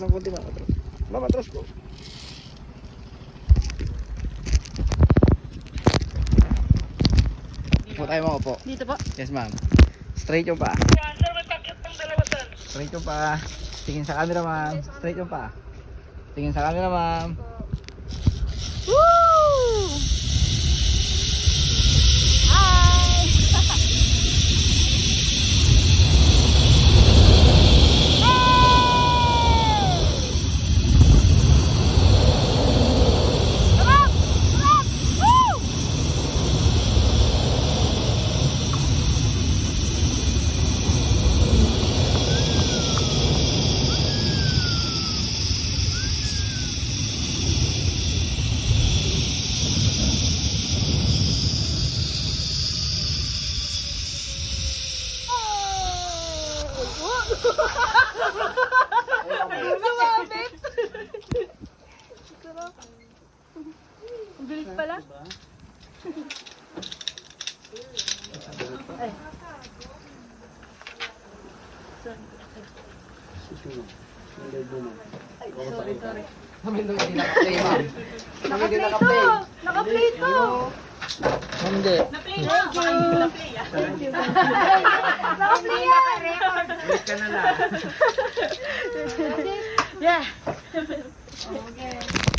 ng konti, ma'am. Atras. Ma'am, atras ko. Upo tayo mga upo. Dito po. Yes, ma'am. Straight yung paa. Straight yung paa. Tingin sa camera, ma'am. Straight yung paa. Tingin sa camera, ma'am. Woo! Hi! Lumabit! Ang bilis pala. Ay. Sorry. Hindi naka-play, ma'am. Hindi Naka-play to! Naka-play to! Hindi. Thank you! Thank you! Naka-play yan! Wait ka na lang. Yeah! Okay.